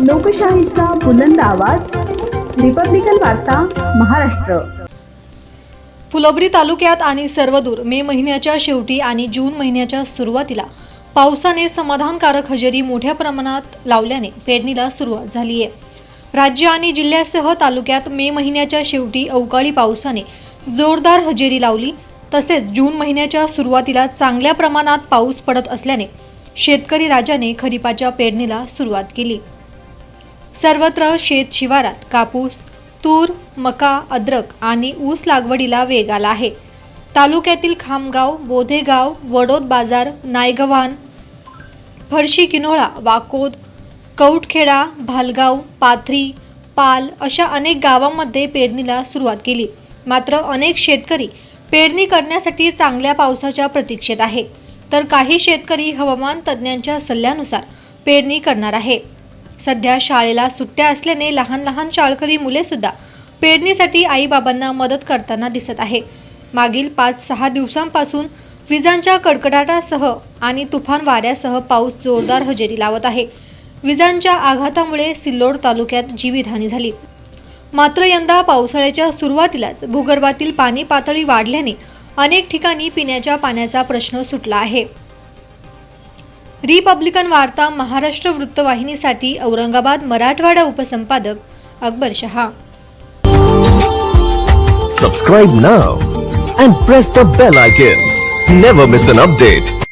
लोकशाहीचा बुलंद आवाज, रिपब्लिकन वार्ता महाराष्ट्र। फुलंब्री तालुक्यात आणि सर्वदूर मे महिन्याच्या शेवटी आणि जून महिन्याच्या सुरुवातीला पावसाने समाधानकारक हजेरी मोठ्या प्रमाणात लावल्याने पेरणीला सुरुवात झाली आहे। राज्य आणि जिल्ह्यासह तालुक्यात मे महिन्याच्या शेवटी अवकाळी पावसाने जोरदार हजेरी लावली। तसेच जून महिन्याच्या सुरुवातीला चांगल्या प्रमाणात पाऊस पडत असल्याने शेतकरी राजाने खरीपाच्या पेरणीला सुरुवात केली। सर्वत्र शेत शिवारात कापूस, तूर, मका, अद्रक आणि ऊस लागवडीला वेग आला आहे। तालुक्यातील खामगाव, बोधेगाव, वडोद बाजार, नायगव्हाण, फरशी किनोळा, वाकोद, कौटखेडा, भालगाव, पाथरी, पाल अशा अनेक गावांमध्ये पेरणीला सुरुवात केली। मात्र अनेक शेतकरी पेरणी करण्यासाठी चांगल्या पावसाच्या प्रतीक्षेत आहे, तर काही शेतकरी हवामान तज्ज्ञांच्या सल्ल्यानुसार पेरणी करणार आहे। सध्या शाळेला सुट्ट्या असल्याने लहान लहान शाळकरी मुले सुद्धा पेरणीसाठी आई-बाबांना मदत करताना दिसत आहे। मागील 5-6 दिवसांपासून विजांच्या कडकडाटासह आणि तुफान वाऱ्यासह पाऊस जोरदार हजेरी लावत आहे। विजांच्या आघातामुळे सिल्लोड तालुक्यात जीवितहानी झाली। मात्र यंदा पावसाळ्याच्या सुरुवातीलाच भूगर्भातील पाणी पातळी वाढल्याने अनेक ठिकाणी पिण्याच्या पाण्याचा प्रश्न सुटला आहे। रिपब्लिकन वार्ता Maharashtra वृत्तवाहिनीसाठी Aurangabad Marathwada उपसंपादक Akbar Shah. Subscribe now and press the bell icon. Never miss an update.